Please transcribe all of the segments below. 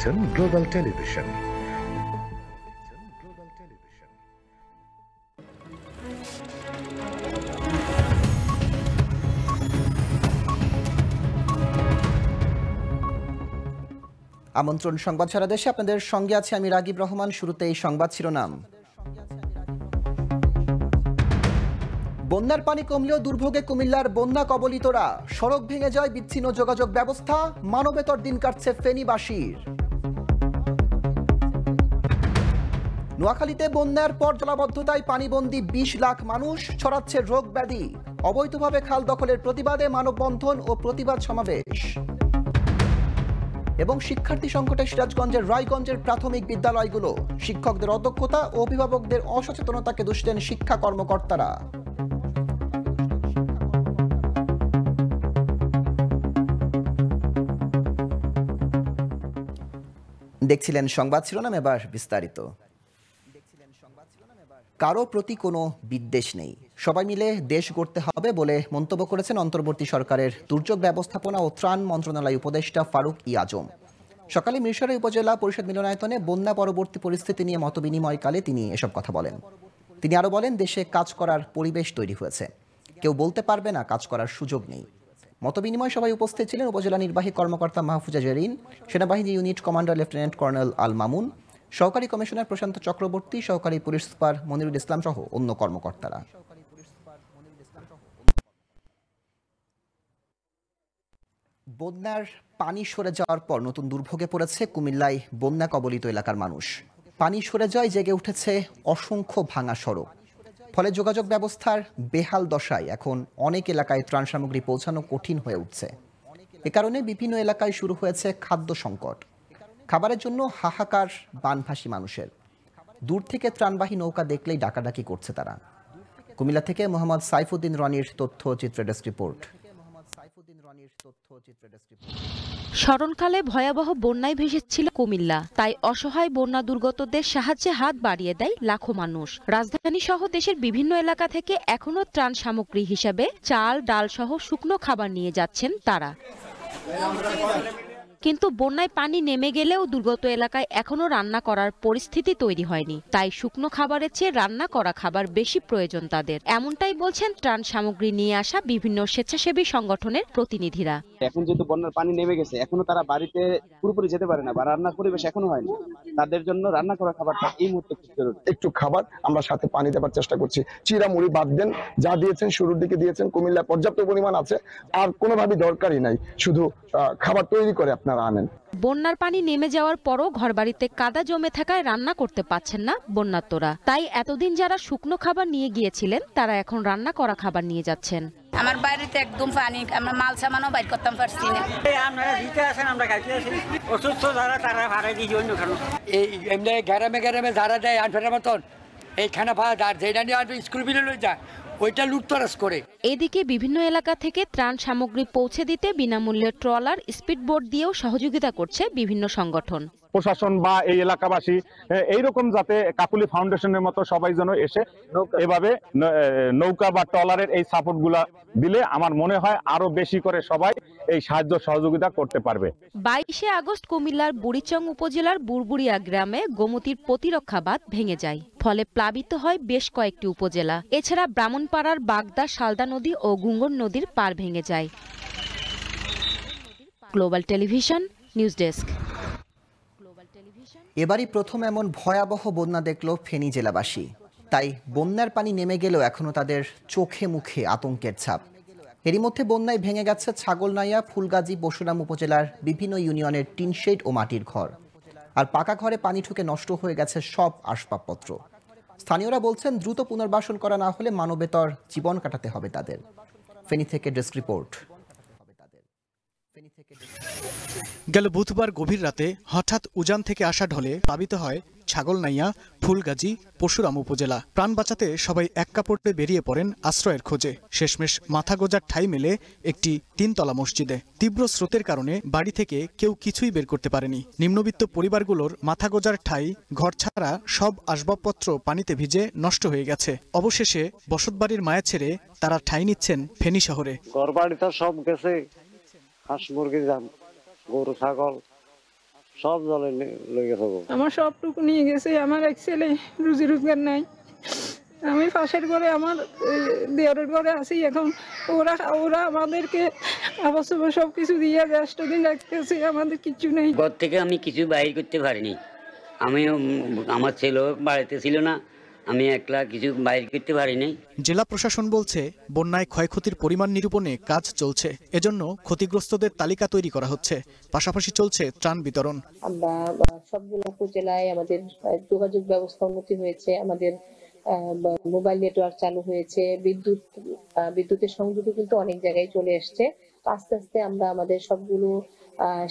দেখছেন global television. আমন্ত্রণ সংবাদ সারা দেশে আপনাদের সঙ্গে আছে আমি রাগিব রহমান। শুরুতে এই সংবাদ শিরোনাম। বন্যার পানি কমলেও দুর্ভোগে কুমিল্লার বন্যা কবলিতরা, সড়ক ভেঙে যায়, বিচ্ছিন্ন যোগাযোগ ব্যবস্থা, মানবেতর দিন কাটছে ফেনীবাসীর। নোয়াখালীতে বন্যার পর জলাবদ্ধতায় পানিবন্দী 20 লাখ মানুষ, ছড়াচ্ছে রোগ ব্যাধি, অবৈধভাবে খাল দখলের প্রতিবাদে মানববন্ধন ও প্রতিবাদ সমাবেশ। এবং শিক্ষার্থী সংকটে সিরাজগঞ্জের রায়গঞ্জের প্রাথমিক বিদ্যালয়গুলো, শিক্ষকদের অদক্ষতা ও অভিভাবকদের অসচেতনতাকে দোষ দেন শিক্ষা কর্মকর্তারা। দেখছিলেন সংবাদ শিরোনাম, এবার বিস্তারিত। কারো প্রতি কোনো বিদ্বেষ নেই, সবাই মিলে দেশ গড়তে হবে বলে মন্তব্য করেছেন অন্তর্বর্তী সরকারের দুর্যোগ ব্যবস্থাপনা ও ত্রাণ মন্ত্রণালয় উপদেষ্টা ফারুক ই আজম। সকালে মিরসরাই উপজেলা পরিষদ মিলনায়তনে বন্যা পরবর্তী পরিস্থিতি নিয়ে মতবিনিময়কালে তিনি এসব কথা বলেন। তিনি আরও বলেন, দেশে কাজ করার পরিবেশ তৈরি হয়েছে, কেউ বলতে পারবে না কাজ করার সুযোগ নেই। মতবিনিময় সভায় উপস্থিত ছিলেন উপজেলা নির্বাহী কর্মকর্তা মাহফুজা জেরিন, সেনাবাহিনী unit commander lieutenant colonel Al Mamun, সহকারী কমিশনার প্রশান্ত চক্রবর্তী, সহকারী পুলিশ সুপার মনিরুল ইসলাম সহ অন্য কর্মকর্তারা। বন্যার পানি সরে যাওয়ার পর নতুন দুর্ভোগে পড়েছে কুমিল্লায় বন্যা কবলিত এলাকার মানুষ। পানি সরে যায়, জেগে উঠেছে অসংখ্য ভাঙা সড়ক, ফলে যোগাযোগ ব্যবস্থার বেহাল দশায় এখন অনেক এলাকায় ত্রাণ সামগ্রী পৌঁছানো কঠিন হয়ে উঠছে। এ কারণে বিভিন্ন এলাকায় শুরু হয়েছে খাদ্য সংকট। খাবারের জন্য হাহাকার বানভাসী মানুষের। দূর থেকে ত্রাণবাহী নৌকা দেখলেই ডাকাডাকি করছে তারা। কুমিল্লা থেকে মোহাম্মদ সাইফুদ্দিন রনির তথ্যচিত্র ডেস্ক রিপোর্ট। স্মরণকালে ভয়াবহ বন্যায় ভেসেছিল কুমিল্লা, তাই অসহায় বন্যা দুর্গতদের সাহায্যে হাত বাড়িয়ে দেয় লাখো মানুষ। রাজধানী সহ দেশের বিভিন্ন এলাকা থেকে এখনো ত্রাণ সামগ্রী হিসেবে চাল, ডাল সহ শুকনো খাবার নিয়ে যাচ্ছেন তারা। কিন্তু বন্যায় পানি নেমে গেলেও দুর্গত এলাকায় এখনো রান্না করার পরিস্থিতি তৈরি হয়নি, তাই শুকনো খাবারের চেয়ে রান্না করা খাবার বেশি প্রয়োজন তাদের। এমনটাই বলছেন ত্রাণ সামগ্রী নিয়ে আসা বিভিন্ন স্বেচ্ছাসেবী সংগঠনের প্রতিনিধিরা। এখন যেহেতু বন্যার পানি নেমে গেছে, এখনো তারা বাড়িতে পুরোপুরি যেতে পারে না বা রান্নার পরিবেশ এখনো হয়নি, তাদের জন্য রান্না করা খাবারটা এই মুহূর্তে খুব জরুরি। একটু খাবার আমরা সাথে পানি দেওয়ার চেষ্টা করছি। চিরা মুড়ি বাদ দেন, যা দিয়েছেন শুরুর দিকে দিয়েছেন, কুমিল্লায় পর্যাপ্ত পরিমাণ আছে, আর কোনোভাবে দরকারই নাই, শুধু খাবার তৈরি করে আপনারা আনেন। বন্যার পানি নেমে যাওয়ার পরও ঘরবাড়িতে কাদা জমে থাকায় রান্না করতে পারছেন না বন্যার্তরা। তাই এতদিন যারা শুকনো খাবার নিয়ে গিয়েছিলেন তারা এখন রান্না করা খাবার নিয়ে যাচ্ছেন। আমার বাড়িতে একদম পানি, আমরা মাল সামানও বাইর করতে পারছি না। আপনারা দিতে আসেন, আমরা খাইতে আসি। অসুস্থ যারা তারা ভাড়াই দিই অন্য খানো। এই এমনি গ্রামে গ্রামে যারা দেয় আনফেরার মতন এই খানা ভাড়া আর যেটা নিয়ে স্কুল বিলে লই যায় ওইটা লুটতরাজ করে। এদিকে বিভিন্ন এলাকা থেকে ত্রাণ সামগ্রী পৌঁছে দিতে বিনামূল্যে ট্রলার, স্পিডবোট দিয়েও সহযোগিতা করছে বিভিন্ন সংগঠন। প্রশাসন বা এই এলাকাবাসী এইরকম যাতে কাকুলি ফাউন্ডেশনের মতো সবাই যেন এসে এভাবে নৌকা বা ট্রলারের এই সাপোর্ট গুলা দিলে আমার মনে হয় আরো বেশি করে সবাই এই সাহায্য সহযোগিতা করতে পারবে। 22 আগস্ট কুমিল্লার বুড়িচং উপজেলার বুড়বুড়িয়া গ্রামে গোমতীর প্রতিরক্ষা বাঁধ ভেঙে যায়, ফলে প্লাবিত হয় বেশ কয়েকটি উপজেলা। এছাড়া ব্রাহ্মণপাড়ার বাগদা, শালদা নদী ও গুঙ্গন নদীর পার ভেঙে যায়। Global television news desk. এবারই প্রথম এমন ভয়াবহ বন্যা দেখল ফেনী জেলাবাসী। তাই বন্যার পানি নেমে গেলেও এখনো তাদের চোখে মুখে আতঙ্কের ছাপ। এরই মধ্যে বন্যায় ভেঙে গেছে ছাগলনাইয়া, ফুলগাজী, বসুরাম উপজেলার বিভিন্ন ইউনিয়নের টিন শেড ও মাটির ঘর। আর পাকা ঘরে পানি ঢুকে নষ্ট হয়ে গেছে সব আসবাবপত্র। স্থানীয়রা বলছেন, দ্রুত পুনর্বাসন করা না হলে মানবেতর জীবন কাটাতে হবে তাদের। ফেনী থেকে ডেস্ক রিপোর্ট। গেল বুধবার গভীর রাতে হঠাৎ উজান থেকে আসা ঢলে প্লাবিত হয় ছাগলনাইয়া, ফুলগাজী, পরশুরাম উপজেলা। প্রাণ বাঁচাতে সবাই এক কাপড়ে বেরিয়ে পড়েন আশ্রয়ের খোঁজে। শেষমেশ মাথা গোজার ঠাঁই মেলে একটি 3তলা মসজিদে। তীব্র স্রোতের কারণে বাড়ি থেকে কেউ কিছুই বের করতে পারেনি। নিম্নবিত্ত পরিবারগুলোর মাথা গোজার ঠাঁই, ঘর ছাড়া সব আসবাবপত্র পানিতে ভিজে নষ্ট হয়ে গেছে। অবশেষে বসতবাড়ির মায়া ছেড়ে তারা ঠাঁই নিচ্ছেন ফেনী শহরে। ঘর বাড়ি তো সব গেছে, হাঁস মুরগি, গরু ছাগল সব জলে লেগে থাকবো। আমার সবটুকু নিয়ে গেছে। আমার এক ছেলে, রুজি রোজগার নাই। আমি পাশের ঘরে আমার দেওরের ঘরে আছি এখন। ওরা আমাদেরকে আবাস সবকিছু দিয়ে 10 দিন রাখতেছে, আমাদের কিছু নেই। ঘর থেকে আমি কিছু বাইর করতে পারিনি। আমার ছেলে বাড়িতে ছিল না, আমি একলা কিছু বাইর করতে পারিনি। জেলা প্রশাসন বলছে বন্যায় ক্ষয়ক্ষতির পরিমাণ নিরূপণে কাজ চলছে, এজন্য ক্ষতিগ্রস্তদের তালিকা তৈরি করা হচ্ছে। পাশাপাশি চলছে ত্রাণ বিতরণ। আমরা সবগুলো উপজেলায় আমাদের যোগাযোগ ব্যবস্থা উন্নতি হয়েছে, আমাদের মোবাইল নেটওয়ার্ক চালু হয়েছে, বিদ্যুতের সংযোগও কিন্তু অনেক জায়গায় চলে আসছে। আস্তে আস্তে আমরা আমাদের সবগুলো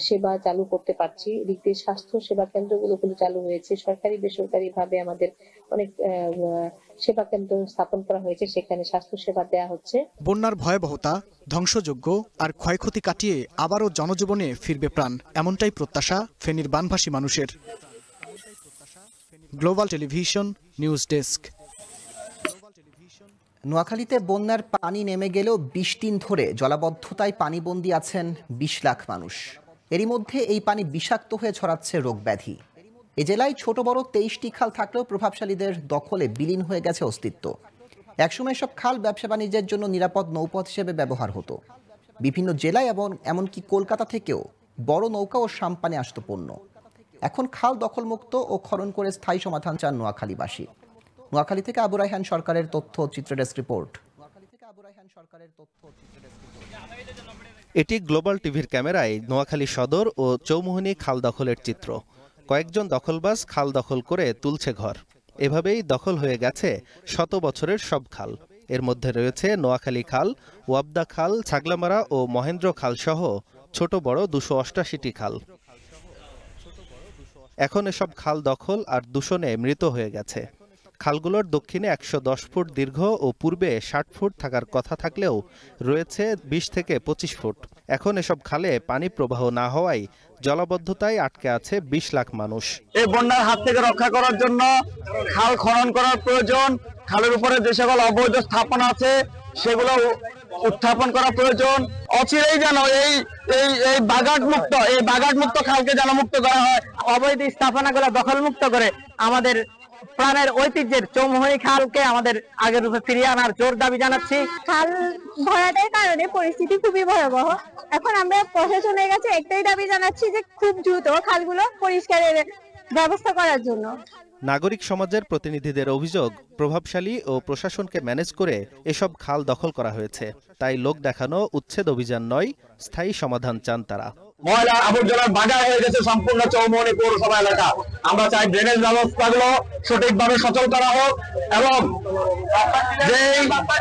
সেবা চালু করতে পারছি। এদিক দিয়ে স্বাস্থ্য সেবা কেন্দ্রগুলো কিন্তু চালু হয়েছে। সরকারি বেসরকারি ভাবে আমাদের অনেক সেবা কেন্দ্র স্থাপন করা হয়েছে, সেখানে স্বাস্থ্য সেবা দেওয়া হচ্ছে। বন্যার ভয়াবহতা, ধ্বংসযজ্ঞ আর ক্ষয়ক্ষতি কাটিয়ে আবারও জনজীবনে ফিরবে প্রাণ, এমনটাই প্রত্যাশা ফেনীর বানভাসী মানুষের। Global television news desk. নোয়াখালীতে বন্যার পানি নেমে গেলেও 20 দিন ধরে জলাবদ্ধতায় পানিবন্দী আছেন 20 লাখ মানুষ। এরই মধ্যে এই পানি বিষাক্ত হয়ে ছড়াচ্ছে রোগব্যাধি। এ জেলায় ছোট বড় 23টি খাল থাকলেও প্রভাবশালীদের দখলে বিলীন হয়ে গেছে অস্তিত্ব। একসময় সব খাল ব্যবসা বাণিজ্যের জন্য নিরাপদ নৌপথ হিসেবে ব্যবহার হতো। বিভিন্ন জেলায় এবং এমনকি কলকাতা থেকেও বড় নৌকা ও সাম্পানে আসত পণ্য। এখন খাল দখলমুক্ত ও খনন করে স্থায়ী সমাধান চান নোয়াখালীবাসী। নোয়াখালী থেকে আবু রায়হান সরকারের তথ্য চিত্র ডেস্ক রিপোর্ট। এটি গ্লোবাল টিভির ক্যামেরায় নোয়াখালী সদর ও চৌমুহনী খাল দখলের চিত্র। কয়েকজন দখলবাজ খাল দখল করে তুলছে ঘর। এভাবেই দখল হয়ে গেছে শত বছরের সব খাল। এর মধ্যে রয়েছে নোয়াখালী খাল, ওয়াবদা খাল, ছাগলামারা ও মহেন্দ্র খাল সহ ছোট বড় 288টি খাল। এখন এসব খাল দখল আর দূষণে মৃত হয়ে গেছে। খালগুলোর দক্ষিণে 110 ফুট দীর্ঘ ও পূর্বে 60 ফুট থাকার কথা থাকলেও রয়েছে 20 থেকে 25 ফুট। এখন এসব খালে পানি প্রবাহ না হওয়ায় জলাবদ্ধতায় আটকে আছে 20 লাখ মানুষ। এই বন্যার হাত থেকে রক্ষা করার জন্য খাল খনন করার প্রয়োজন। খালের উপরে যে সকল অবৈধ স্থাপনা আছে সেগুলো উত্থাপন করা প্রয়োজন। অচিরেই যেন এই বাগাট মুক্ত খালকে যেন মুক্ত করা হয়। অবৈধ স্থাপনাগুলো দখলমুক্ত করে আমাদের প্রাণের ঐতিহ্যের চৌমুহনী খালকে আমাদের আগের রূপে ফিরিয়ে আনার জোর দাবি জানাচ্ছি। খাল ভরাটের কারণে পরিস্থিতি খুবই ভয়াবহ। এখন আমরা প্রশাসনের কাছে একটাই দাবি জানাচ্ছি যে খুব দ্রুত খালগুলো পরিষ্কারের ব্যবস্থা করার জন্য। নাগরিক সমাজের প্রতিনিধিদের অভিযোগ, প্রভাবশালী ও প্রশাসনকে ম্যানেজ করে এসব খাল দখল করা হয়েছে। তাই লোক দেখানো উচ্ছেদ অভিযান নয়, স্থায়ী সমাধান চান তারা। ময়লা আবর্জনার বাজার হয়ে গেছে সম্পূর্ণ চৌমুহনী পৌরসভা এলাকা। আমরা চাই ড্রেনেজ ব্যবস্থাগুলো সঠিকভাবে সচল করা হোক এবং যে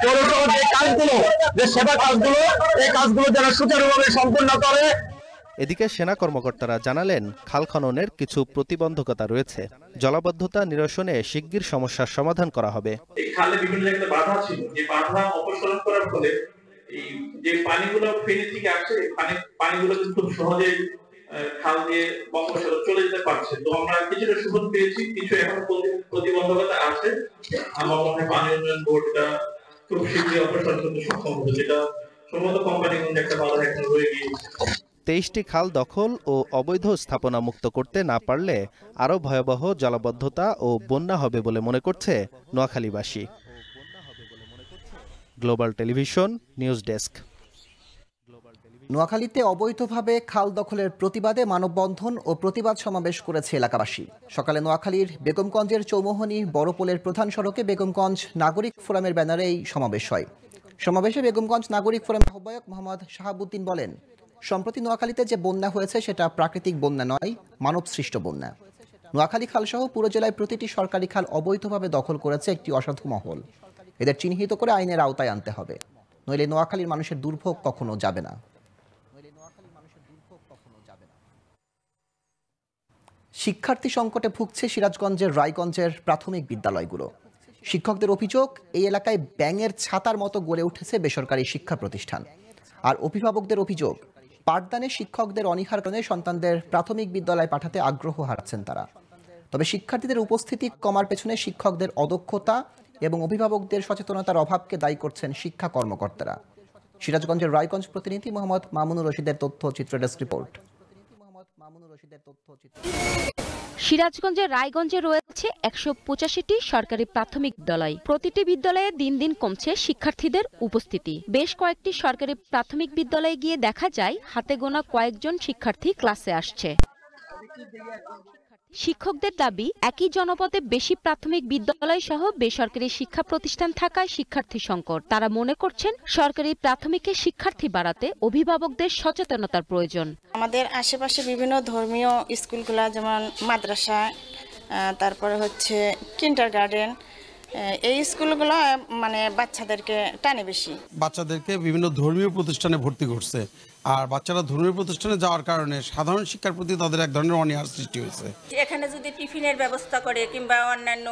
পৌরসভার যে কাজগুলো, যে সেবা কাজগুলো, এই কাজগুলো যেন সুচারুভাবে সম্পূর্ণ করে। এদিকে সেনা কর্মকর্তারা জানালেন, খাল খননের কিছু প্রতিবন্ধকতা রয়েছে। জলাবদ্ধতা নিরসনে শিগগির সমস্যার সমাধান করা হবে। এই খালে বিভিন্ন জায়গায় বাধা ছিল, যে বাধা অপসারণ করার ফলে এই যে পানিগুলো ফেনী থেকে আসছে, পানিগুলো কিন্তু খুব সহজে খাল দিয়ে বঙ্গোপসাগরে চলে যেতে পারছে। তো আমরা কিছুটা সুযোগ পেয়েছি, কিছু এখন প্রতিবন্ধকতা আছে। আমার মনে হয় পানি উন্নয়ন বোর্ডটা খুব শীঘ্রই অপসারণ করতে সক্ষম হবে, যেটা সম্ভবত কোম্পানিগঞ্জ একটা বাধা এখন রয়ে গিয়েছে। 23টি খাল দখল ও অবৈধ স্থাপনা মুক্ত করতে না পারলে আরও ভয়াবহ জলাবদ্ধতা ও বন্যা হবে বলে মনে করছে নোয়াখালীবাসী। Global television news desk. নোয়াখালীতে অবৈধভাবে খাল দখলের প্রতিবাদে মানববন্ধন ও প্রতিবাদ সমাবেশ করেছে এলাকাবাসী। সকালে নোয়াখালীর বেগমগঞ্জের চৌমুহনী বড়পোলের প্রধান সড়কে বেগমগঞ্জ নাগরিক ফোরামের ব্যানারে এই সমাবেশ হয়। সমাবেশে বেগমগঞ্জ নাগরিক ফোরামের আহ্বায়ক মোহাম্মদ শাহাবুদ্দিন বলেন, সম্প্রতি নোয়াখালীতে যে বন্যা হয়েছে সেটা প্রাকৃতিক বন্যা নয়, মানবসৃষ্ট বন্যা। নোয়াখালী খালসহ পুরো জেলায় প্রতিটি সরকারি খাল অবৈধভাবে দখল করেছে একটি অসাধু মহল। এদের চিহ্নিত করে আইনের আওতায় আনতে হবে, নইলে নোয়াখালীর মানুষের দুর্ভোগ কখনো যাবে না। শিক্ষার্থী সংকটে ভুগছে সিরাজগঞ্জের রায়গঞ্জের প্রাথমিক বিদ্যালয়গুলো। শিক্ষকদের অভিযোগ, এই এলাকায় ব্যাঙের ছাতার মতো গড়ে উঠেছে বেসরকারি শিক্ষা প্রতিষ্ঠান। আর অভিভাবকদের অভিযোগ, পাঠদানে শিক্ষকদের অনীহার কারণে সন্তানদের প্রাথমিক বিদ্যালয়ে পাঠাতে আগ্রহ হারাচ্ছেন তারা। তবে শিক্ষার্থীদের উপস্থিতি কমার পেছনে শিক্ষকদের অদক্ষতা এবং অভিভাবকদের সচেতনতার অভাবকে দায়ী করছেন শিক্ষা কর্মকর্তারা। সিরাজগঞ্জের রায়গঞ্জ প্রতিনিধি মোহাম্মদ মামুনুর রশিদের তথ্য চিত্র ডেস্ক রিপোর্ট। প্রত্যক্ষদর্শীদের তথ্যচিত্র। সিরাজগঞ্জের রায়গঞ্জে রয়েছে 185টি সরকারি প্রাথমিক বিদ্যালয়। প্রতিটি বিদ্যালয়ে দিন দিন কমছে শিক্ষার্থীদের উপস্থিতি। বেশ কয়েকটি সরকারি প্রাথমিক বিদ্যালয়ে গিয়ে দেখা যায় হাতে গোনা কয়েকজন শিক্ষার্থী ক্লাসে আসছে। শিক্ষকদের দাবি, একই জনপদে বেশি প্রাথমিক বিদ্যালয় সহ বেসরকারি শিক্ষা প্রতিষ্ঠান থাকায় শিক্ষার্থী সংকট। তারা মনে করছেন সরকারি প্রাথমিকে শিক্ষার্থী বাড়াতে অভিভাবকদের সচেতনতার প্রয়োজন। আমাদের আশেপাশে বিভিন্ন ধর্মীয় স্কুলগুলা যেমন মাদ্রাসা, তারপরে হচ্ছে কিন্ডারগার্টেন, এই স্কুলগুলো মানে বাচ্চাদেরকে টানে বেশি। বাচ্চাদেরকে বিভিন্ন ধর্মীয় প্রতিষ্ঠানে ভর্তি করছে, আর বাচ্চারা ধর্মীয় প্রতিষ্ঠানে যাওয়ার কারণে সাধারণ শিক্ষার প্রতি তাদের এক ধরনের অনীহার সৃষ্টি হয়েছে। এখানে যদি টিফিনের ব্যবস্থা করে কিংবা অন্যান্য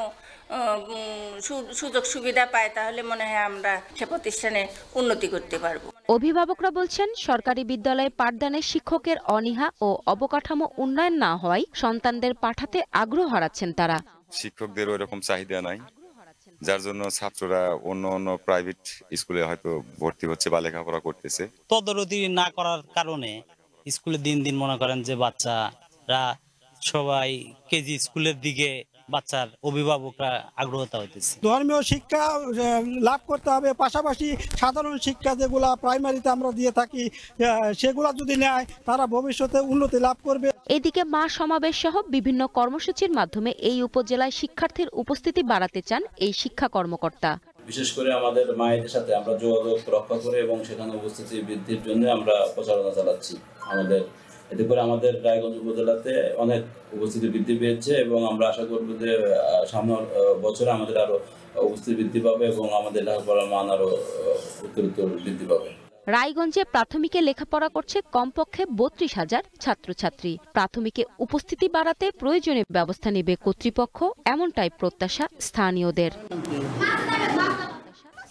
সুযোগ সুবিধা পায় তাহলে মনে হয় আমরা সে প্রতিষ্ঠানে উন্নতি করতে পারবো। অভিভাবকরা বলছেন সরকারি বিদ্যালয়ে পাঠদানের শিক্ষকের অনীহা ও অবকাঠামো উন্নয়ন না হওয়ায় সন্তানদের পাঠাতে আগ্রহ হারাচ্ছেন তারা। শিক্ষকদের ওইরকম চাহিদা নাই, যার জন্য ছাত্ররা অন্য অন্য প্রাইভেট স্কুলে হয়তো ভর্তি হচ্ছে বা লেখাপড়া করতেছে। তদারকি না করার কারণে স্কুলে দিন দিন মনে করেন যে বাচ্চারা সবাই কেজি স্কুলের দিকে বাচ্চার অভিভাবকরা আগ্রহতা হইতেছে। ধর্মীয় শিক্ষা লাভ করতে হবে, পাশাপাশি সাধারণ শিক্ষা যেগুলা প্রাইমারিতে আমরা দিয়ে থাকি সেগুলা যদি নেয় তারা ভবিষ্যতে উন্নতি লাভ করবে। এদিকে মা সমাবেশ সহ বিভিন্ন কর্মসূচির মাধ্যমে এই উপজেলায় শিক্ষার্থীর উপস্থিতি বাড়াতে চান এই শিক্ষা কর্মকর্তা। বিশেষ করে আমাদের মায়েদের সাথে আমরা যোগাযোগ রক্ষা করে এবং সেখানে উপস্থিতি বৃদ্ধির জন্য আমরা প্রচারণা চালাচ্ছি। এতে করে আমাদের রায়গঞ্জ উপজেলাতে অনেক উপস্থিতি বৃদ্ধি পেয়েছে এবং আমরা আশা করব যে সামনের বছরে আমাদের আরো উপস্থিতি বৃদ্ধি পাবে এবং আমাদের লেখাপড়ার মান আরো উত্তরোত্তর বৃদ্ধি পাবে। রায়গঞ্জে প্রাথমিকে লেখাপড়া করছে কমপক্ষে 32,000 ছাত্রছাত্রী। প্রাথমিকে উপস্থিতি বাড়াতে প্রয়োজনীয় ব্যবস্থা নেবে কর্তৃপক্ষ, এমনটাই প্রত্যাশা স্থানীয়দের।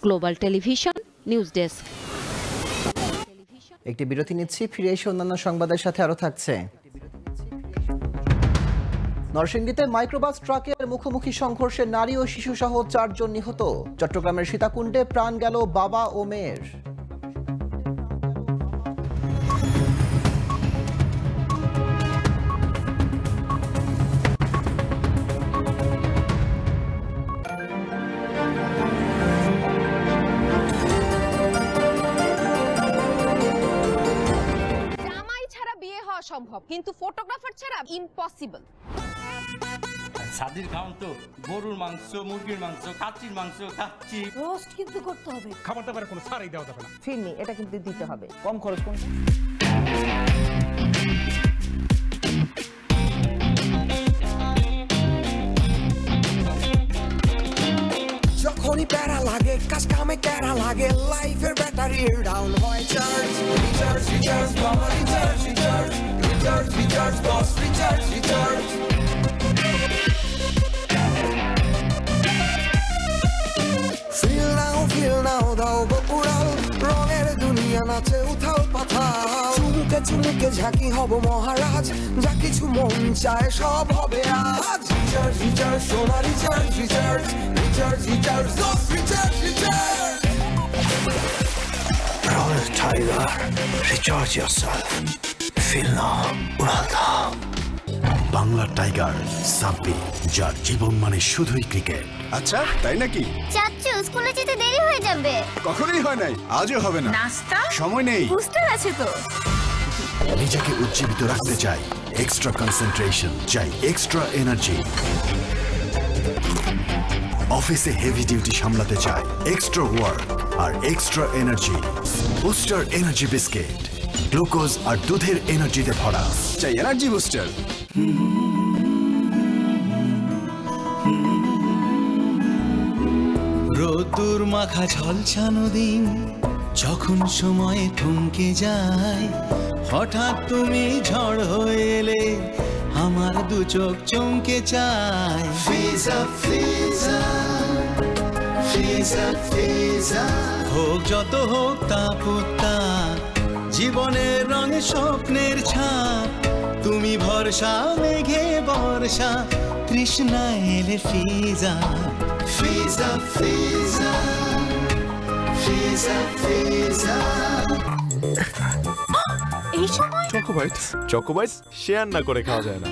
Global television news desk. একটি বিরতি নিচ্ছি, ফিরে এসে অন্যান্য সংবাদের সাথে আরো থাকছে। নরসিংদীতে মাইক্রোবাস ট্রাকের মুখোমুখি সংঘর্ষে নারী ও শিশু সহ 4 জন নিহত। চট্টগ্রামের সীতাকুণ্ডে প্রাণ গেল বাবা ও মেয়ের। সম্ভব, কিন্তু ফটোগ্রাফার ছাড়া ইম্পসিবল। সাদির খাওয়ান তো গরুর মাংস, মুরগির মাংস, কাচ্চির মাংস খাচ্ছি। রোস্ট কিন্তু করতে হবে, খাবার দাবারে কোনো ছাড়ই দেওয়া যাবে না। ফিরনি এটা কিন্তু দিতে হবে, কম খরচ কোন। যখনই প্যারা লাগে, কাজ কামে প্যারা লাগে, লাইফের ব্যাটারি ডাউন হয়, চার্জ রিচার্জ রিচার্জ বাবা recharge recharge recharge recharge boss recharge recharge. Feel নাও দাও বকুড়াল, রঙের দুনিয়া নাচে উথাল পাথাল, চুমুকে চুমুকে ঝাঁকি হব মহারাজ, যা কিছু মন চায় সব হবে আজ। রিচার্জ রিচার্জ সোনা recharge recharge recharge recharge boss recharge recharge. Royal Tiger, recharge yourself. Feel now, উড়ালদা। বাংলা টাইগার সাব্বি, যার জীবন মানে শুধুই ক্রিকেট। আচ্ছা তাই নাকি? চাচ্চু স্কুলে যেতে দেরি হয়ে যাবে। কখনোই হয় নাই, আজও হবে না। নাস্তা সময় নেই। বুস্টার আছে তো। নিজেকে উজ্জীবিত রাখতে চাই, এক্সট্রা কনসেন্ট্রেশন চাই, এক্সট্রা এনার্জি। অফিসে হেভি ডিউটি সামলাতে চাই, এক্সট্রা ওয়ার্ক আর extra energy. Booster energy biscuit, glucose আর দুধের এনার্জিতে ভরা। চাই এনার্জি বুস্টার। রোদ্দুর মাখা ঝলসানো দিন, যখন সময় থমকে যায়, হঠাৎ তুমি ঝড় হয়ে এলে আমার দু চোখ চমকে চায়। ফিজা ফিজা ফিজা ফিজা, হোক যত হোক তাপতাপ, জীবনের রঙে স্বপ্নের ছাপ, তুমি ভরসা মেঘে বর্ষা, তৃষ্ণা এলে ফিজা ফিজা ফিজা ফিজা ফিজা। এই এই সময় চকোবাইটস শেয়ার না করে খাওয়া যায় না।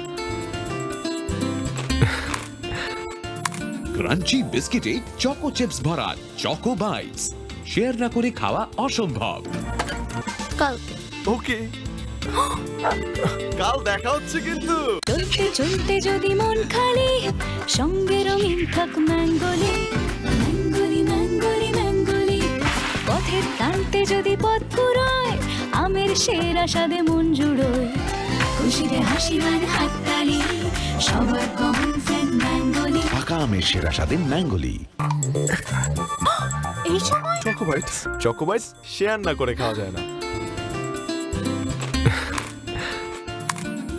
ক্রাঞ্চি বিস্কিটে চকো চিপস ভরা চকো বাইটস, শেয়ার না করে খাওয়া অসম্ভব। ওকে, কাল দেখা হচ্ছে কিন্তু। চলতে চলতে যদি মন খালি, সঙ্গে রঙিন থাক ম্যাঙ্গোলি, ম্যাঙ্গোলি ম্যাঙ্গোলি ম্যাঙ্গোলি। পথের টানতে যদি পথ ফুরোয়, আমের সেরা স্বাদে মন জুড়োয়। খুশিতে হাসি মান হাততালি, সবার কমন ফ্রেন্ড ম্যাঙ্গোলি। পাকা আমের সেরা স্বাদে ম্যাঙ্গোলি। এই সময় চকোবাইটস শেয়ার না করে খাওয়া যায় না।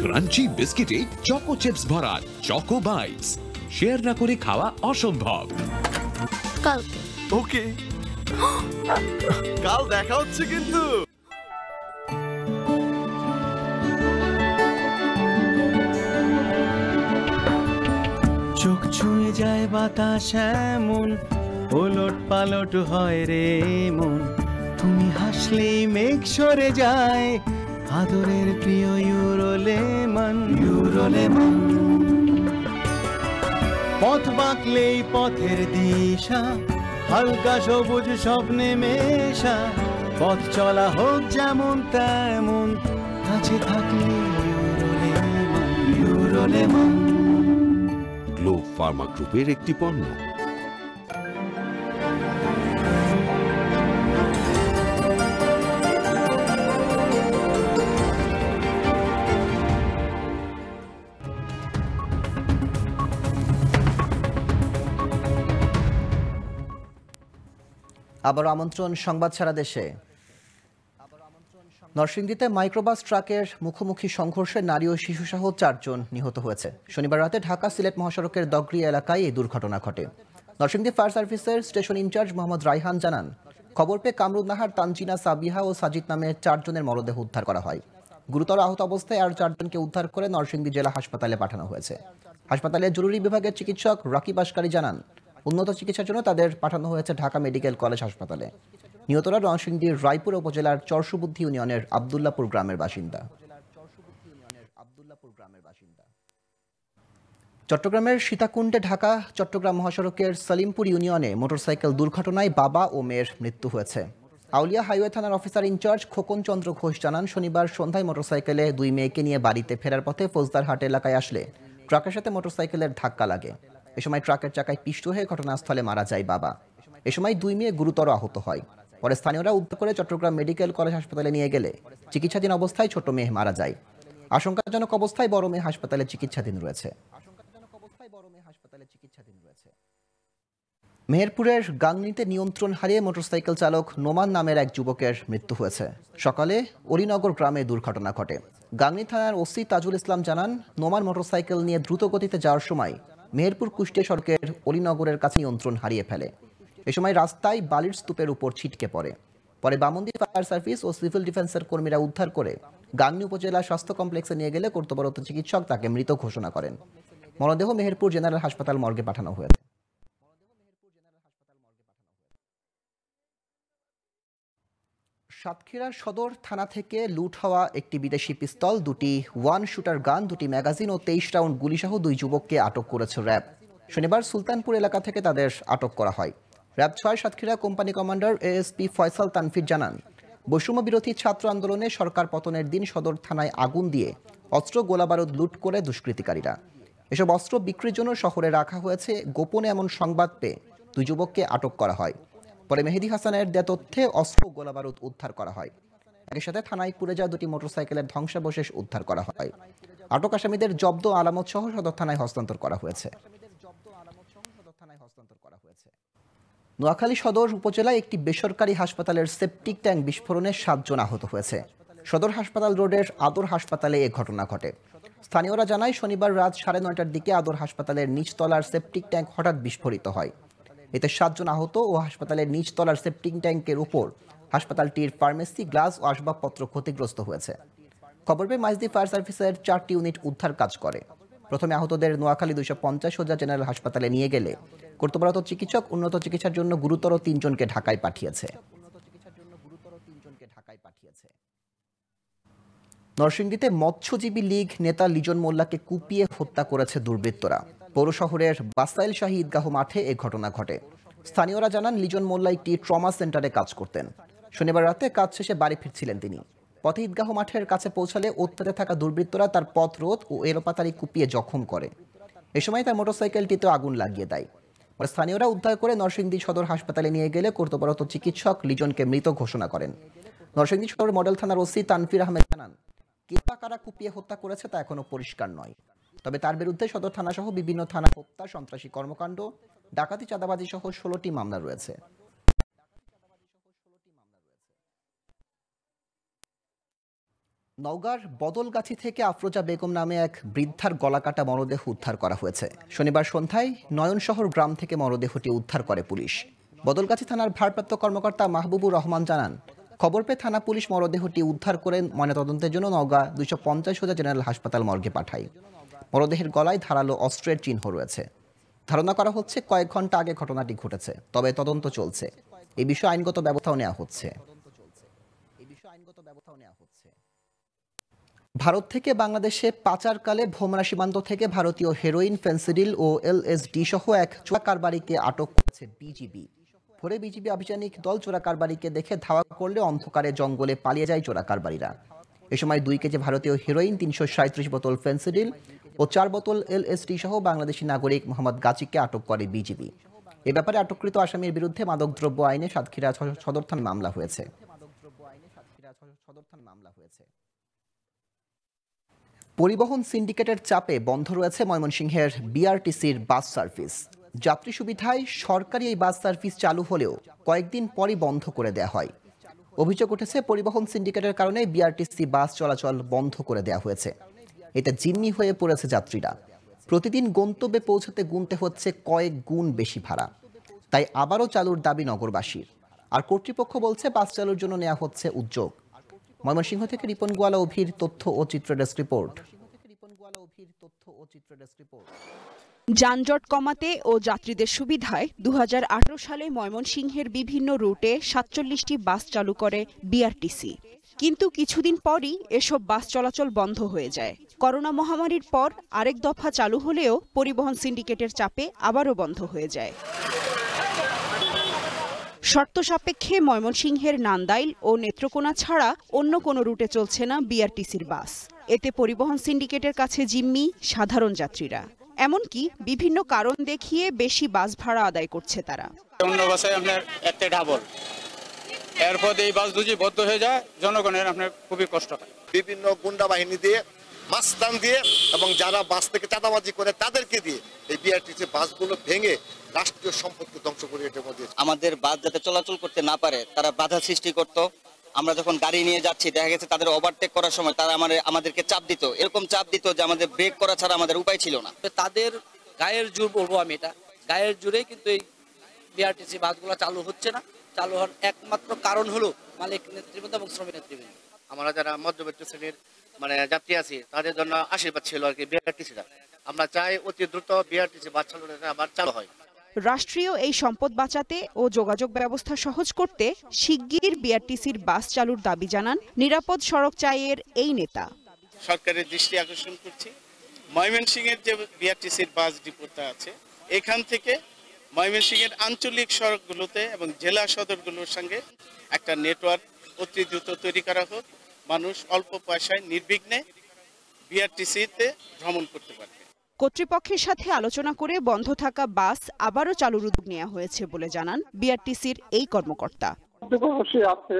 ক্রাঞ্চি বিস্কিটে চকো চিপস ভরা চকো বাইটস, শেয়ার না করে খাওয়া অসম্ভব। ওকে, কাল দেখা হচ্ছে কিন্তু। চোখ ছুঁয়ে যায় বাতাস এমন, ওলট পালট হয় রে মন। তুমি হাসলেই মেঘ সরে যায়, আদরের প্রিয় ইউরোলেমন, ইউরোলেমন। পথ বাঁকলেই পথের দিশা, হালকা সবুজ স্বপ্নে মেশা। পথ চলা হোক যেমন তেমন, কাছে থাকলে ইউরোলেমন, ইউরোলেমন। গ্লোব ফার্মা গ্রুপের একটি পণ্য। আবার আমন্ত্রণ সংবাদ সারা দেশে। নরসিংদীতে মাইক্রোবাস ট্রাকের মুখোমুখি সংঘর্ষে নারী ও শিশুসহ 4 জন নিহত হয়েছে। শনিবার রাতে ঢাকা সিলেট মহাসড়কের দগরি এলাকায় এই দুর্ঘটনা ঘটে। নরসিংদী ফায়ার সার্ভিসের স্টেশন ইনচার্জ মোহাম্মদ রাইহান জানান, খবর পেয়ে কামরুন নাহার, তানজিনা, সাবিহা ও সাজিদ নামে 4 জনের মরদেহ উদ্ধার করা হয়। গুরুতর আহত অবস্থায় আর 4 জনকে উদ্ধার করে নরসিংদী জেলা হাসপাতালে পাঠানো হয়েছে। হাসপাতালের জরুরি বিভাগের চিকিৎসক রাকিব আসকারী জানান, উন্নত চিকিৎসার জন্য তাদের পাঠানো হয়েছে ঢাকা মেডিকেল কলেজ হাসপাতালে। নিহতরা নরসিংদীর রায়পুর উপজেলার চরসুবুদ্ধি ইউনিয়নের আব্দুল্লাপুর গ্রামের বাসিন্দা। চট্টগ্রামের সীতাকুণ্ডে ঢাকা চট্টগ্রাম মহাসড়কের সলিমপুর ইউনিয়নে মোটরসাইকেল দুর্ঘটনায় বাবা ও মেয়ের মৃত্যু হয়েছে। আউলিয়া হাইওয়ে থানার অফিসার ইনচার্জ খোকন চন্দ্র ঘোষ জানান, শনিবার সন্ধ্যায় মোটরসাইকেলে 2 মেয়েকে নিয়ে বাড়িতে ফেরার পথে ফৌজদারহাট এলাকায় আসলে ট্রাকের সাথে মোটরসাইকেলের ধাক্কা লাগে। এ সময় ট্রাকের চাকায় পিষ্ট হয়ে ঘটনাস্থলে মারা যায় বাবা। এ সময় 2 মেয়ে গুরুতর আহত হয়। পরে স্থানীয়রা উদ্ধার করে চট্টগ্রাম মেডিকেল কলেজ হাসপাতালে নিয়ে গেলে চিকিৎসাধীন অবস্থায় ছোট মেয়ে মারা যায়। আশঙ্কাজনক অবস্থায় বড় মেয়ে হাসপাতালে চিকিৎসাধীন রয়েছে। মেহেরপুরের গাংনীতে নিয়ন্ত্রণ হারিয়ে মোটরসাইকেল চালক নোমান নামের এক যুবকের মৃত্যু হয়েছে। সকালে অলিনগর গ্রামে দুর্ঘটনা ঘটে। গাংনী থানার ওসি তাজুল ইসলাম জানান, নোমান মোটরসাইকেল নিয়ে দ্রুত গতিতে যাওয়ার সময় মেহেরপুর কুষ্টিয়া সড়কের অলিনগরের কাছে নিয়ন্ত্রণ হারিয়ে ফেলে। এ সময় রাস্তায় বালির স্তূপের উপর ছিটকে পড়ে। পরে বামন্দি ফায়ার সার্ভিস ও সিভিল ডিফেন্সের কর্মীরা উদ্ধার করে গাংনী উপজেলা স্বাস্থ্য কমপ্লেক্সে নিয়ে গেলে কর্তব্যরত চিকিৎসক তাকে মৃত ঘোষণা করেন। মরদেহ মেহেরপুর জেনারেল হাসপাতাল মর্গে পাঠানো হয়েছে। সাতক্ষীরার সদর থানা থেকে লুট হওয়া একটি বিদেশি পিস্তল, 2টি 1 শুটার গান, 2টি ম্যাগাজিন ও 23 রাউন্ড গুলিসহ 2 যুবককে আটক করেছে র্যাব। শনিবার সুলতানপুর এলাকা থেকে তাদের আটক করা হয়। RAB 6 Satkhira company commander ASP Faisal Tanfir জানান, বৈষম্য বিরোধী ছাত্র আন্দোলনে সরকার পতনের দিন সদর থানায় আগুন দিয়ে অস্ত্র গোলাবারুদ লুট করে দুষ্কৃতিকারীরা। এসব অস্ত্র বিক্রির জন্য শহরে রাখা হয়েছে। গোপনে এমন সংবাদ পেয়ে 2 যুবককে আটক করা হয়। পরে মেহেদি হাসানের দেয়া তথ্যে অস্ত্র গোলাবারুদ উদ্ধার করা হয়। একই সাথে থানায় পুড়ে যাওয়া 2টি মোটরসাইকেলের ধ্বংসাবশেষ উদ্ধার করা হয়। আটক আসামিদের জব্দ আলামত সহ সদর থানায় হস্তান্তর করা হয়েছে। নোয়াখালী সদর উপজেলায় একটি বেসরকারি হাসপাতালের সেপটিক ট্যাঙ্ক বিস্ফোরণে 7 জন আহত হয়েছে। সদর হাসপাতাল রোডের আদর হাসপাতালে এ ঘটনা ঘটে। স্থানীয়রা জানায়, শনিবার রাত 9:30টার দিকে আদর হাসপাতালের নিচতলার সেপটিক ট্যাঙ্ক হঠাৎ বিস্ফোরিত হয়। এতে 7 জন আহত ও হাসপাতালের নিচতলার সেপটিক ট্যাঙ্কের উপর হাসপাতালটির ফার্মেসি, গ্লাস ও আসবাবপত্র ক্ষতিগ্রস্ত হয়েছে। খবর পেয়ে মাইজদি ফায়ার সার্ভিসের 4টি ইউনিট উদ্ধার কাজ করে। প্রথমে আহতদের নোয়াখালী 250 সোজা জেনারেল হাসপাতালে নিয়ে গেলে কর্তব্যরত চিকিৎসক উন্নত চিকিৎসার জন্য গুরুতর 3 জনকে ঢাকায় পাঠিয়েছে। নরসিংদীতে মৎস্যজীবী লীগ নেতা লিজন মোল্লাকে কুপিয়ে হত্যা করেছে দুর্বৃত্তরা। পৌর শহরের বাসাইল শাহী ঈদগাহ মাঠে এ ঘটনা ঘটে। স্থানীয়রা জানান লিজন মোল্লা একটি ট্রমা সেন্টারে কাজ করতেন। শনিবার রাতে কাজ শেষে বাড়ি ফিরছিলেন তিনি। পথে ঈদগাহ মাঠের কাছে পৌঁছালে উত্তেজে থাকা দুর্বৃত্তরা তার পথ রোধ ও এলোপাতাড়ি কুপিয়ে জখম করে। এ সময় তার মোটরসাইকেলটিতে আগুন লাগিয়ে দেয়। পরে স্থানীয়রা উদ্ধার করে নরসিংদী সদর হাসপাতালে নিয়ে গেলে কর্তব্যরত চিকিৎসক লিজনকে মৃত ঘোষণা করেন। নরসিংদী সদর মডেল থানার ওসি তানফির আহমেদ জানান, কে বা কারা কুপিয়ে হত্যা করেছে তা এখনো পরিষ্কার নয়। তবে তার বিরুদ্ধে সদর থানা সহ বিভিন্ন থানা হত্যা, সন্ত্রাসী কর্মকাণ্ড, ডাকাতি, চাঁদাবাজি সহ 16টি মামলা রয়েছে। নওগাঁর বদলগাছি থেকে আফরোজা বেগম নামে এক বৃদ্ধার গলাকাটা মরদেহ উদ্ধার করা হয়েছে। শনিবার সন্ধ্যায় নয়নশহর গ্রাম থেকে মরদেহটি উদ্ধার করে পুলিশ। বদলগাছি থানার ভারপ্রাপ্ত কর্মকর্তা মাহবুবুর রহমান জানান, খবর পেয়ে থানা পুলিশ মরদেহটি উদ্ধার করে ময়নাতদন্তের জন্য নওগাঁ 250 সোজা জেনারেল হাসপাতাল মর্গে পাঠায়। মরদেহের গলায় ধারালো অস্ত্রের চিহ্ন রয়েছে। ধারণা করা হচ্ছে কয়েক ঘন্টা আগে ঘটনাটি ঘটেছে, তবে তদন্ত চলছে। এই বিষয়ে আইনগত ব্যবস্থাও নেওয়া হচ্ছে। ভারত থেকে বাংলাদেশে পাচারকালে ভোমরা সীমান্ত থেকে ভারতীয় হেরোইন, ফেন্সিডিল ও এলএসডি সহ এক চোরা কারবারিকে আটক করেছে বিজিবি। ভোরে বিজিবি আভিযানিক দল চোরা কারবারিকে দেখে ধাওয়া করলে অন্ধকারে জঙ্গলে পালিয়ে যায় চোরা কারবারিরা। এ সময় 2 কেজি ভারতীয় হেরোইন, 337 বোতল ফেন্সিডিল ও 4 বোতল এলএসডি সহ বাংলাদেশি নাগরিক মোহাম্মদ গাজীকে আটক করে বিজিবি। এ ব্যাপারে আটককৃত আসামির বিরুদ্ধে মাদকদ্রব্য আইনে সাতক্ষীরা সদর থানায় মামলা হয়েছে। পরিবহন সিন্ডিকেটের চাপে বন্ধ রয়েছে ময়মনসিংহের বিআরটিসির বাস সার্ভিস। যাত্রী সুবিধায় সরকারি এই বাস সার্ভিস চালু হলেও কয়েকদিন পরই বন্ধ করে দেওয়া হয়। অভিযোগ উঠেছে, পরিবহন সিন্ডিকেটের কারণে বিআরটিসি বাস চলাচল বন্ধ করে দেওয়া হয়েছে। এতে জিম্মি হয়ে পড়েছে যাত্রীরা। প্রতিদিন গন্তব্যে পৌঁছতে গুনতে হচ্ছে কয়েক গুণ বেশি ভাড়া। তাই আবারও চালুর দাবি নগরবাসীর। আর কর্তৃপক্ষ বলছে বাস চালুর জন্য নেওয়া হচ্ছে উদ্যোগ। ময়মনসিংহ থেকে রিপন গোয়ালা অভির তথ্য ও চিত্র ডেস্ক রিপোর্ট। যানজট কমাতে ও যাত্রীদের সুবিধায় 2018 সালে ময়মনসিংহের বিভিন্ন রুটে 47টি বাস চালু করে বিআরটিসি। কিন্তু কিছুদিন পরই এসব বাস চলাচল বন্ধ হয়ে যায়। করোনা মহামারীর পর আরেক দফা চালু হলেও পরিবহন সিন্ডিকেটের চাপে আবারও বন্ধ হয়ে যায়। শর্ত সাপেক্ষে ময়মনসিংহের নান্দাইল ও নেত্রকোনা ছাড়া অন্য কোনো রুটে চলছে না বিআরটিসির বাস। এতে পরিবহন সিন্ডিকেটের কাছে জিম্মি সাধারণ যাত্রীরা। এমনকি বিভিন্ন কারণ দেখিয়ে বেশি বাস ভাড়া আদায় করছে তারা। অন্য বাসে আপনার একটা ডাবল, এরপর এই বাস দুজি বদ্ধ হয়ে যায়, জনগণের আপনার খুবই কষ্ট হয়। বিভিন্ন গুন্ডা বাহিনী দিয়ে, মাস্তান দিয়ে এবং যারা বাস থেকে চাঁদাবাজি করে তাদেরকে দিয়ে এই বিআরটিসি বাসগুলো ভেঙে রাষ্ট্রীয় সম্পত্তি ধ্বংস করে এটার মধ্যে আমাদের বাস যাতে চলাচল করতে না পারে তারা বাধা সৃষ্টি করত। আমরা যখন গাড়ি নিয়ে যাচ্ছি দেখা গেছে তাদের ওভারটেক করার সময় তারা আমাদেরকে চাপ দিত, এরকম চাপ দিত যে আমাদের ব্রেক করা ছাড়া আমাদের উপায় ছিল না। তাদের গায়ের জোর বলবো আমি, এটা গায়ের জোরেই কিন্তু এই বিআরটিসি বাসগুলো চালু হচ্ছে না। চালু হওয়ার একমাত্র কারণ হলো মালিক নেতৃবৃন্দ এবং শ্রমিক নেতৃবৃন্দ। আমরা যারা মধ্যবিত্ত শ্রেণীর যাত্রী আছি তাদের জন্য আশীর্বাদ ছিল আর কি বিআরটিসিটা। আমরা চাই অতি দ্রুত বিআরটিসি বাস চালু আবার চালু হয়। রাষ্ট্রীয় এই সম্পদ বাঁচাতে ও যোগাযোগ ব্যবস্থা সহজ করতে শিগগির বিআরটিসির বাস চালুর দাবি জানান নিরাপদ সড়ক চাইয়ের এই নেতা। সরকারের দৃষ্টি আকর্ষণ করছি, ময়মনসিংহের যে বিআরটিসির বাস ডিপোটা আছে এখান থেকে ময়মনসিংহের আঞ্চলিক সড়কগুলোতে এবং জেলা সদরগুলোর সঙ্গে একটা নেটওয়ার্ক অতি দ্রুত তৈরি করা হোক। মানুষ অল্প পয়সায় নির্বিঘ্নে বিআরটিসিতে ভ্রমণ করতে পারবে। কর্তৃপক্ষের সাথে আলোচনা করে বন্ধ থাকা বাস আবারও চালুর উদ্যোগ নেওয়া হয়েছে বলে জানান বিআরটিসির এই কর্মকর্তা। অবশ্যই আছে,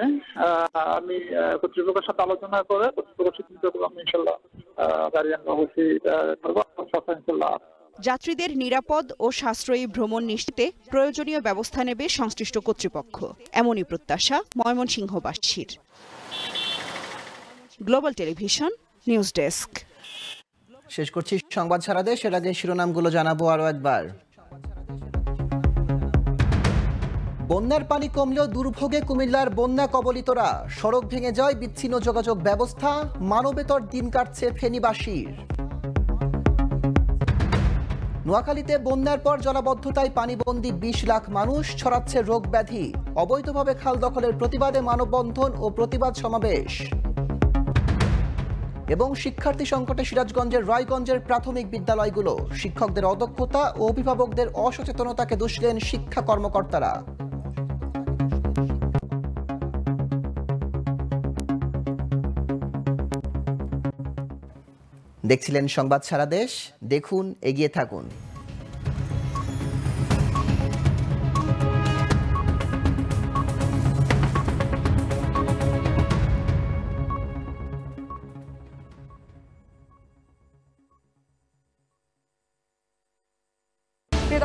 আমি কর্তৃপক্ষের সাথে আলোচনা করে কর্তৃপক্ষ চিন্তা করলাম ইনশাল্লাহ গাড়ি আমরা অবশ্যই ইনশাল্লাহ। যাত্রীদের নিরাপদ ও সাশ্রয়ী ভ্রমণ নিশ্চিতে প্রয়োজনীয় ব্যবস্থা নেবে সংশ্লিষ্ট কর্তৃপক্ষ, এমনই প্রত্যাশা ময়মনসিংহবাসীর। Global television news desk. শেষ করছি সংবাদ সারা দেশ। এর আগে শিরোনামগুলো জানাবো আরো একবার। বন্যার পানি কমলেও দুর্ভোগে কুমিল্লার বন্যা কবলিতরা। সড়ক ভেঙে যায়, বিচ্ছিন্ন যোগাযোগ ব্যবস্থা, মানবেতর দিন কাটছে ফেনীবাসীর। নোয়াখালীতে বন্যার পর জলাবদ্ধতায় পানিবন্দী 20 লাখ মানুষ, ছড়াচ্ছে রোগ ব্যাধি। অবৈধভাবে খাল দখলের প্রতিবাদে মানববন্ধন ও প্রতিবাদ সমাবেশ। এবং শিক্ষার্থী সংকটে সিরাজগঞ্জের রায়গঞ্জের প্রাথমিক বিদ্যালয়গুলো, শিক্ষকদের অদক্ষতা ও অভিভাবকদের অসচেতনতাকে দুষলেন শিক্ষা কর্মকর্তারা। দেখছিলেন সংবাদ সারা দেশ, দেখুন, এগিয়ে থাকুন।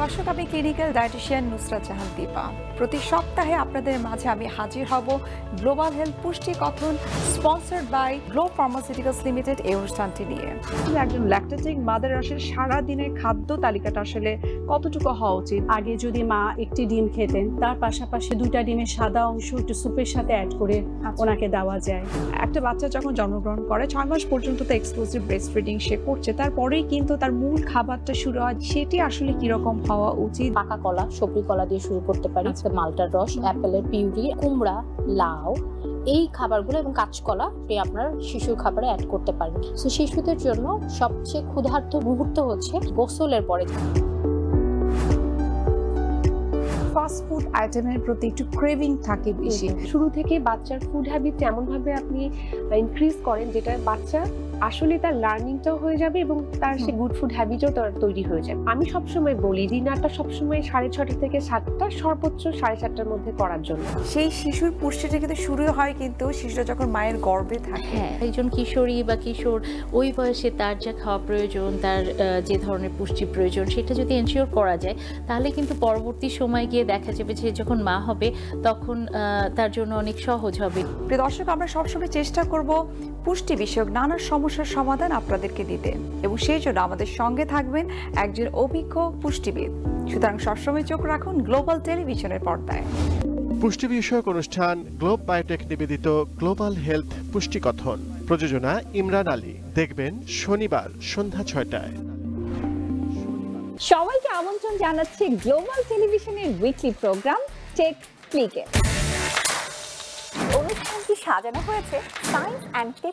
দর্শক, আমি ক্লিনিক্যাল ডায়েটিশিয়ান নুসরাত জাহান দীপা। প্রতি সপ্তাহে আপনাদের মাঝে আমি হাজির হব গ্লোবাল হেলথ পুষ্টি কথন, sponsored by Glow Pharmaceuticals Limited এই অনুষ্ঠানটি নিয়ে। একজন ল্যাকটেটিং মাদার আসলে সারা দিনের খাদ্য তালিকাটা আসলে কতটুকু হওয়া উচিত? আগে যদি মা একটি ডিম খেতেন, তার পাশাপাশি 2টা ডিমের সাদা অংশ একটু স্যুপের সাথে অ্যাড করে ওনাকে দেওয়া যায়। একটা বাচ্চা যখন জন্মগ্রহণ করে 6 মাস পর্যন্ত তো এক্সক্লুসিভ ব্রেস্ট ফিডিং সে করছে, তারপরেই কিন্তু তার মূল খাবারটা শুরু হয়। সেটি আসলে কিরকম হওয়া উচিত? পাকা কলা, সবজি কলা দিয়ে শুরু করতে পারি, মালটার রস, অ্যাপেলের পিউরি, কুমড়া, লাউ, এই খাবারগুলো এবং কাঁচকলা আপনার শিশুর খাবারে অ্যাড করতে পারেন। তো শিশুদের জন্য সবচেয়ে ক্ষুধার্ত মুহূর্ত হচ্ছে গোসলের পরে। ফাস্ট ফুড আইটেমের প্রতি একটু ক্রেভিং থাকে বেশি। শুরু থেকে বাচ্চার ফুড হ্যাবিট এমন ভাবে আপনি ইনক্রিজ করেন যেটা বাচ্চা আসলে তার লার্নিংটাও হয়ে যাবে এবং তার সে গুড ফুড হ্যাবিটও তৈরি হয়ে যাবে। আমি সবসময় বলি ডিনারটা সবসময় 6:30 থেকে 7টা, সর্বোচ্চ 7:30টার মধ্যে করার জন্য। সেই শিশুর পুষ্টিটা কিন্তু শুরু হয় কিন্তু শিশুটা যখন মায়ের গর্ভে থাকে। হ্যাঁ, একজন কিশোরী বা কিশোর ওই বয়সে তার যা খাওয়া প্রয়োজন, তার যে ধরনের পুষ্টি প্রয়োজন, সেটা যদি এনশিওর করা যায় তাহলে কিন্তু পরবর্তী সময় গিয়ে দেখা যাবে যে যখন মা হবে তখন তার জন্য অনেক সহজ হবে। প্রিয় দর্শক, আমরা সবসময় চেষ্টা করব পুষ্টি বিষয়ক নানা সমস্যার সমাধান আপনাদেরকে দিতে, এবং সেই জন্য আমাদের সঙ্গে থাকবেন একজন অভিজ্ঞ পুষ্টিবিদ। সুতরাং সবসময় চোখ রাখুন গ্লোবাল টেলিভিশনের পর্দায়। পুষ্টি বিষয়ক অনুষ্ঠান গ্লোব বায়োটেক নিবেদিত গ্লোবাল হেলথ পুষ্টি কথন, প্রযোজনা ইমরান আলী। দেখবেন শনিবার সন্ধ্যা 6টায়। সবাইকে আমন্ত্রণ জানাচ্ছি গ্লোবাল টেলিভিশনের উইকলি প্রোগ্রাম টেক ক্লিকে। অনুষ্ঠানটি সাজানো হয়েছে সায়েন্স অ্যান্ড টেক